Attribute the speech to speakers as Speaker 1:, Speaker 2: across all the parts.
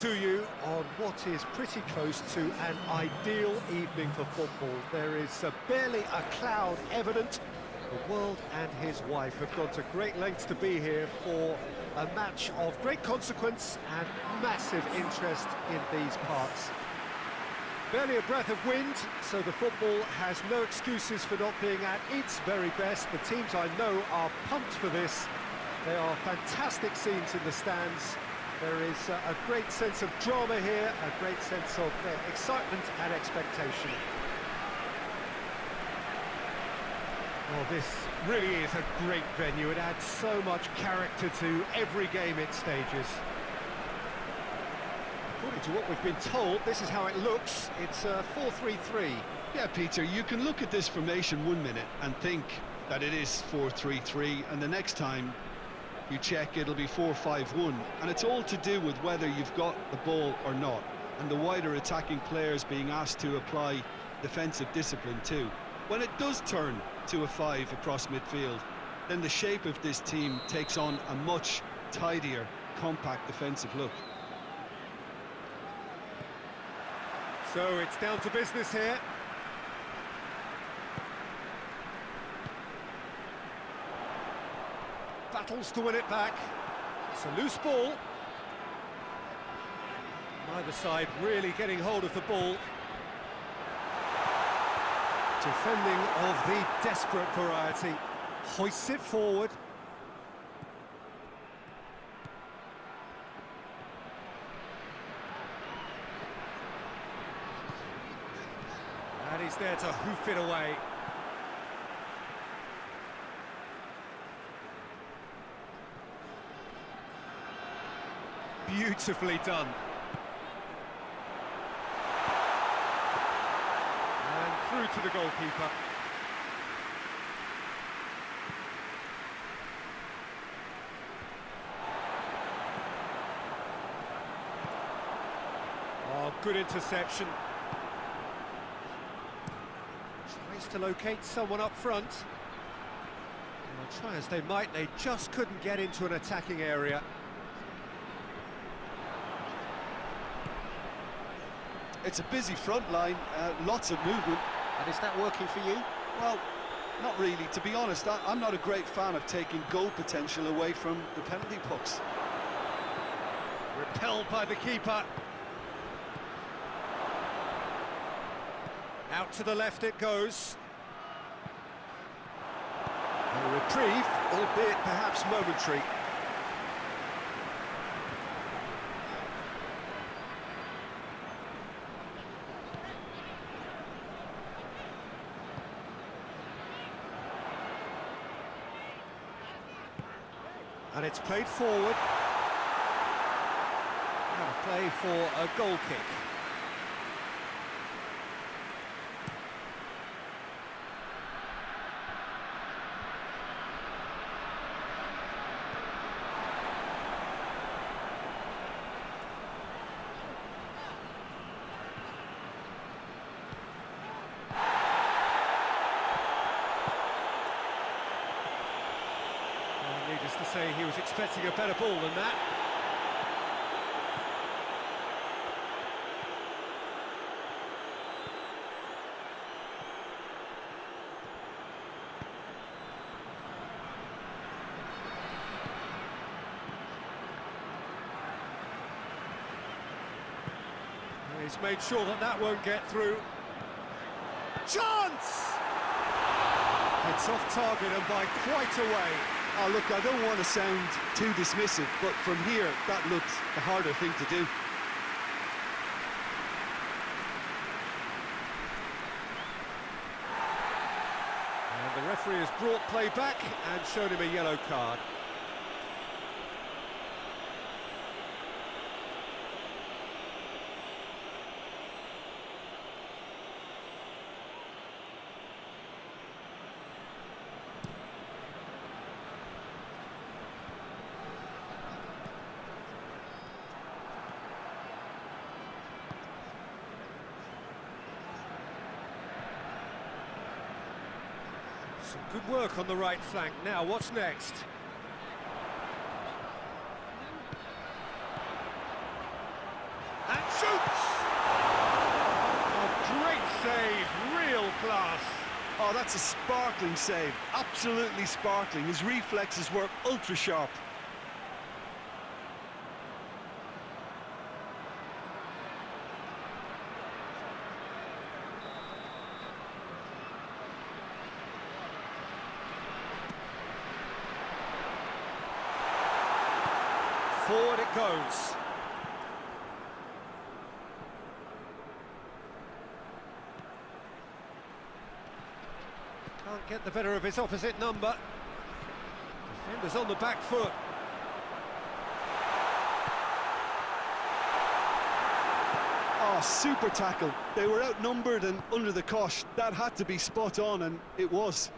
Speaker 1: To you on what is pretty close to an ideal evening for football. There is barely a cloud evident. The world and his wife have gone to great lengths to be here for a match of great consequence and massive interest in these parts. Barely a breath of wind, so the football has no excuses for not being at its very best. The teams I know are pumped for this. There are fantastic scenes in the stands. There is a great sense of drama here, a great sense of excitement and expectation. Well, this really is a great venue. It adds so much character to every game it stages. According to what we've been told, this is how it looks. It's 4-3-3.
Speaker 2: Yeah, Peter, you can look at this formation 1 minute and think that it is 4-3-3, and the next time you check, it'll be 4-5-1, and it's all to do with whether you've got the ball or not, and the wider attacking players being asked to apply defensive discipline too. When it does turn to a 5 across midfield, then the shape of this team takes on a much tidier, compact defensive look.
Speaker 1: So it's down to business here. Battles to win it back. It's a loose ball. Neither side really getting hold of the ball. Defending of the desperate variety. Hoists it forward. And he's there to hoof it away. Beautifully done. And through to the goalkeeper. Oh, good interception. Tries to locate someone up front. Well, try as they might, they just couldn't get into an attacking area.
Speaker 2: It's a busy front line, lots of movement.
Speaker 1: And is that working for you?
Speaker 2: Well, not really. To be honest, I'm not a great fan of taking goal potential away from the penalty box.
Speaker 1: Repelled by the keeper. Out to the left it goes. A reprieve, albeit perhaps momentary. And it's played forward. Out of play for a goal kick. Needless to say, he was expecting a better ball than that. He's made sure that that won't get through. Chance! It's off target and by quite a way.
Speaker 2: Oh, look, I don't want to sound too dismissive, but from here, that looks the harder thing to do.
Speaker 1: And the referee has brought play back and shown him a yellow card. Some good work on the right flank. Now, what's next?
Speaker 2: Oh, that's a sparkling save. Absolutely sparkling. His reflexes were ultra sharp.
Speaker 1: Forward it goes. Can't get the better of his opposite number. Defender's on the back foot.
Speaker 2: Oh, super tackle. They were outnumbered and under the cosh. That had to be spot on, and it was.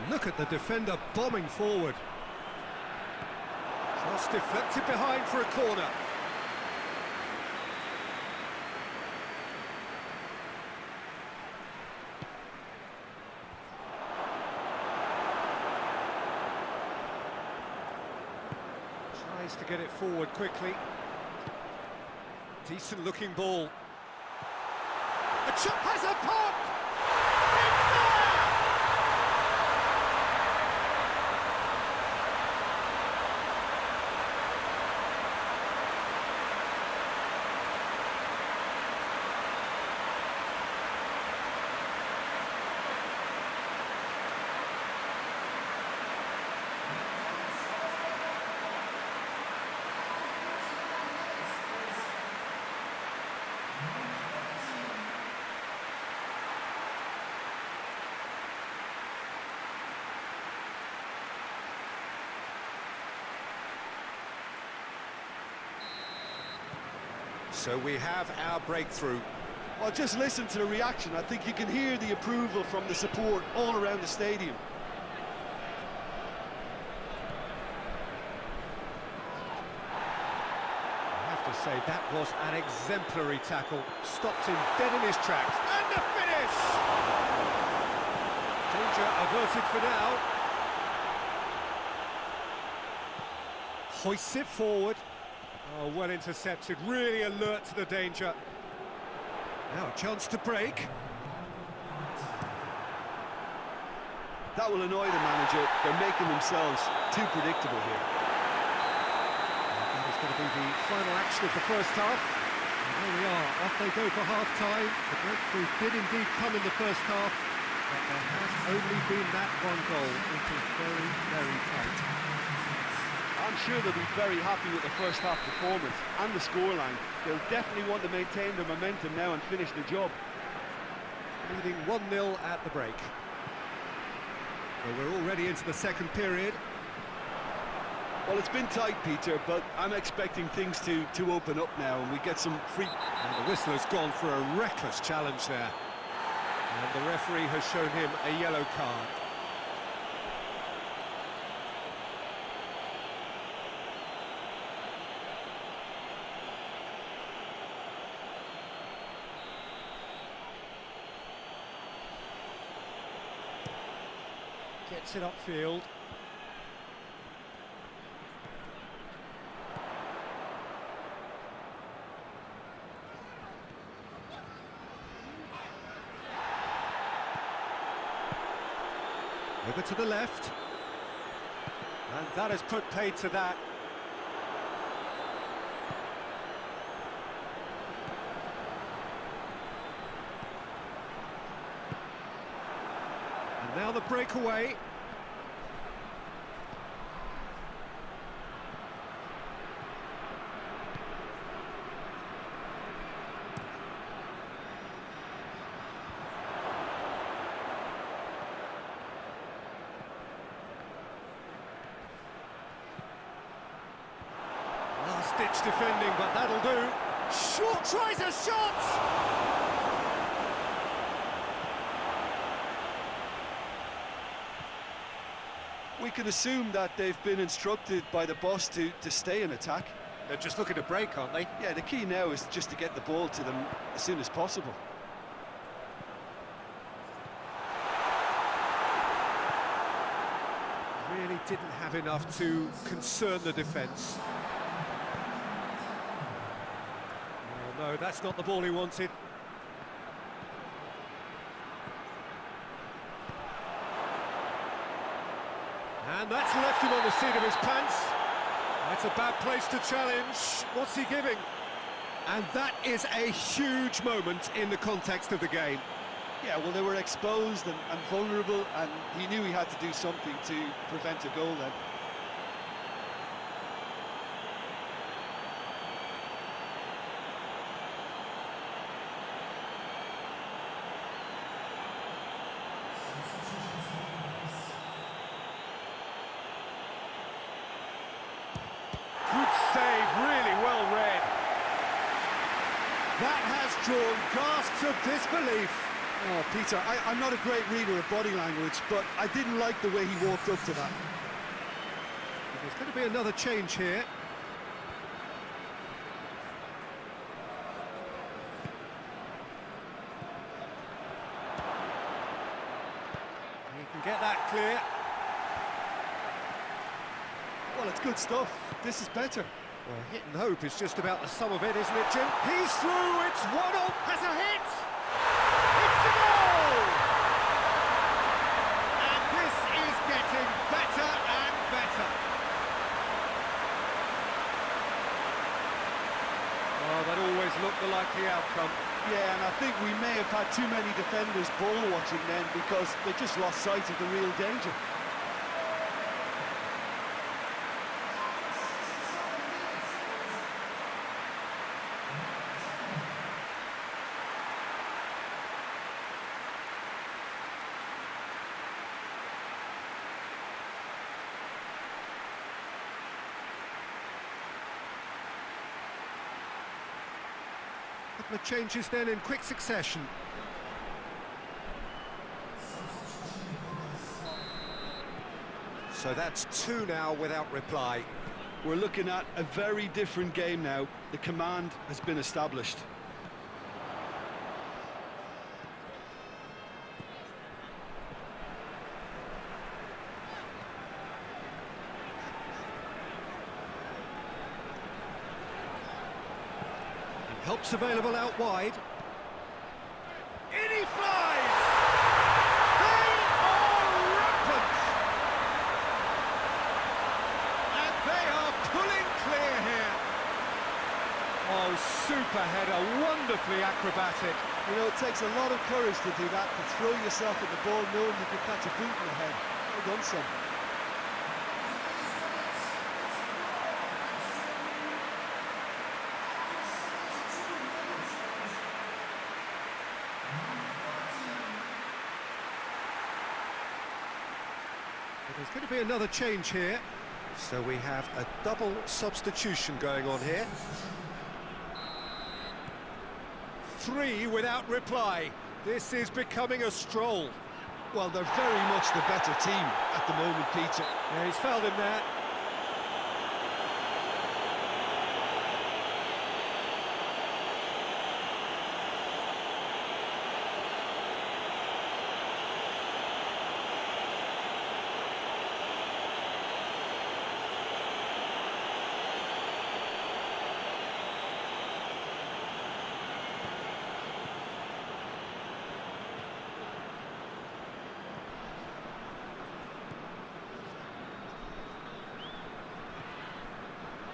Speaker 1: Look at the defender bombing forward. Cross deflected behind for a corner. Tries to get it forward quickly. Decent looking ball. A chop has a pop! It's there! So we have our breakthrough.
Speaker 2: Well, just listen to the reaction. I think you can hear the approval from the support all around the stadium.
Speaker 1: I have to say, that was an exemplary tackle. Stopped him dead in his tracks. And the finish! Danger averted for now. Hoists it forward. Oh, well intercepted, really alert to the danger. Now a chance to break.
Speaker 2: That will annoy the manager. They're making themselves too predictable here.
Speaker 1: That is going to be the final action of the first half. And there we are, off they go for half-time. The breakthrough did indeed come in the first half, but there has only been that one goal. It is very, very tight.
Speaker 2: I'm sure they'll be very happy with the first half performance and the scoreline. They'll definitely want to maintain their momentum now and finish the job.
Speaker 1: Leading 1-0 at the break. Well, we're already into the second period.
Speaker 2: Well, it's been tight, Peter, but I'm expecting things to open up now and we get some free...
Speaker 1: And the whistle has gone for a reckless challenge there. And the referee has shown him a yellow card. Gets it upfield. Over to the left. And that has put paid to that. And now the breakaway. Last-ditch defending, but that'll do. Short tries a shot!
Speaker 2: We can assume that they've been instructed by the boss to stay in attack.
Speaker 1: They're just looking to break, aren't they?
Speaker 2: Yeah, the key now is just to get the ball to them as soon as possible.
Speaker 1: Really didn't have enough to concern the defence. No, that's not the ball he wanted. And that's left him on the seat of his pants. That's a bad place to challenge. What's he giving? And that is a huge moment in the context of the game.
Speaker 2: Yeah, well, they were exposed and vulnerable, and he knew he had to do something to prevent a goal then.
Speaker 1: Good save, really well read. That has drawn gasps of disbelief.
Speaker 2: Oh, Peter, I'm not a great reader of body language, but I didn't like the way he walked up to that.
Speaker 1: There's going to be another change here. He can get that clear.
Speaker 2: Well, it's good stuff. This is better.
Speaker 1: Well, hit and hope is just about the sum of it, isn't it, Jim? He's through, it's 1-0, has a hit! It's a goal! And this is getting better and better. Oh, that always looked the likely outcome.
Speaker 2: Yeah, and I think we may have had too many defenders ball watching then because they just lost sight of the real danger.
Speaker 1: Couple of changes then in quick succession. So that's 2 now without reply.
Speaker 2: We're looking at a very different game now. The command has been established.
Speaker 1: Help's available out wide. In he flies! They are rampant! And they are pulling clear here. Oh, super header, wonderfully acrobatic.
Speaker 2: You know, it takes a lot of courage to do that, to throw yourself at the ball knowing you could catch a boot in the head. Well done, son.
Speaker 1: There's going to be another change here. So we have a double substitution going on here. 3 without reply. This is becoming a stroll.
Speaker 2: Well, they're very much the better team at the moment, Peter.
Speaker 1: Yeah, he's fouled him there.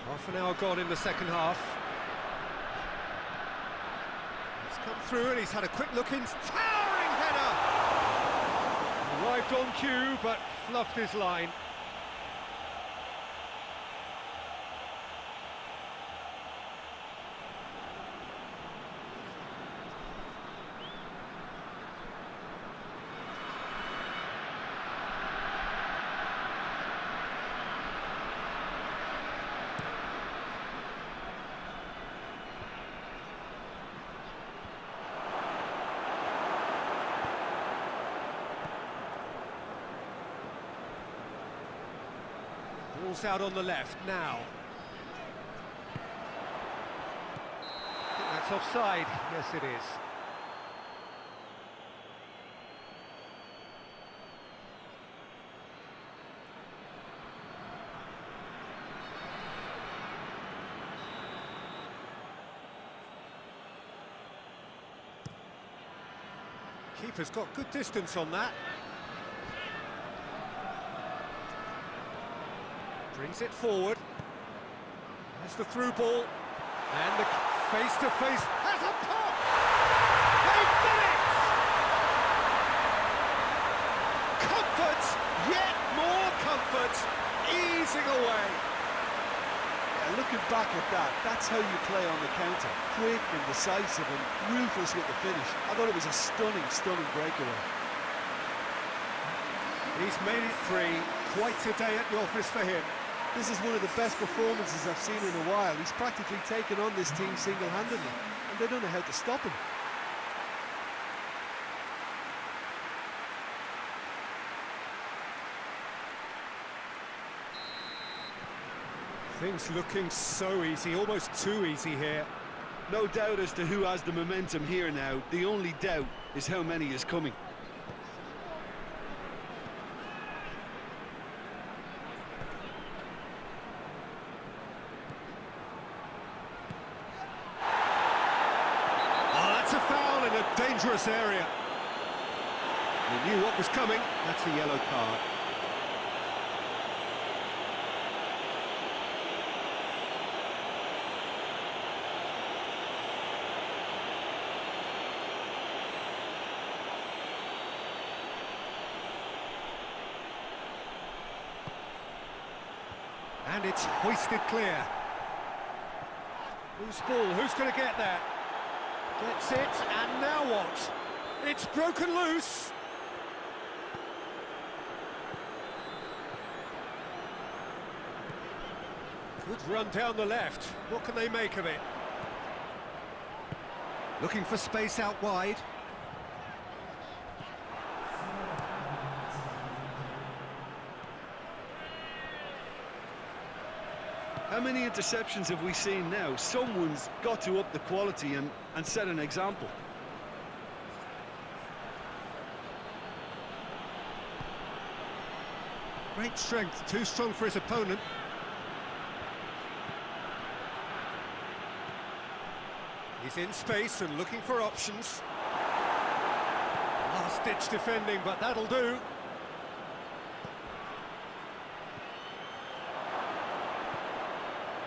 Speaker 1: Half an hour gone in the second half. He's come through and he's had a quick look in. Towering header! Arrived on cue, but fluffed his line. Ball's out on the left now. I think that's offside. Yes, it is. Keeper's got good distance on that. Brings it forward. There's the through ball. And the face-to-face has a pop! They've done it! Comfort, yet more comfort, easing away.
Speaker 2: Yeah, looking back at that, that's how you play on the counter. Quick and decisive and ruthless with the finish. I thought it was a stunning, stunning breakaway.
Speaker 1: He's made it 3. Quite a day at the office for him.
Speaker 2: This is one of the best performances I've seen in a while. He's practically taken on this team single-handedly, and they don't know how to stop him.
Speaker 1: Things looking so easy, almost too easy here.
Speaker 2: No doubt as to who has the momentum here now. The only doubt is how many is coming.
Speaker 1: Dangerous area. He knew what was coming. That's a yellow card. And it's hoisted clear. Whose ball? Who's going to get there? Gets it, and now what? It's broken loose. Good run down the left. What can they make of it? Looking for space out wide.
Speaker 2: How many interceptions have we seen now? Someone's got to up the quality and set an example.
Speaker 1: Great strength, too strong for his opponent. He's in space and looking for options. Last-ditch defending, but that'll do.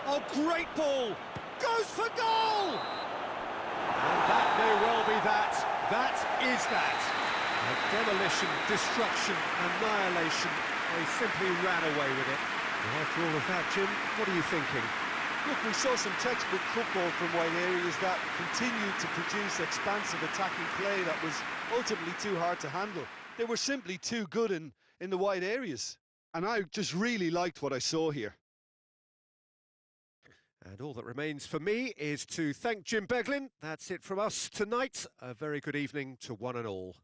Speaker 1: Oh, great ball! Goes for goal! And that may well be that. That is that. A demolition, destruction, annihilation. They simply ran away with it. And after all of that, Jim, what are you thinking?
Speaker 2: Look, we saw some textbook football from wide areas that continued to produce expansive attacking play that was ultimately too hard to handle. They were simply too good in the wide areas. And I just really liked what I saw here.
Speaker 1: And all that remains for me is to thank Jim Beglin. That's it from us tonight. A very good evening to one and all.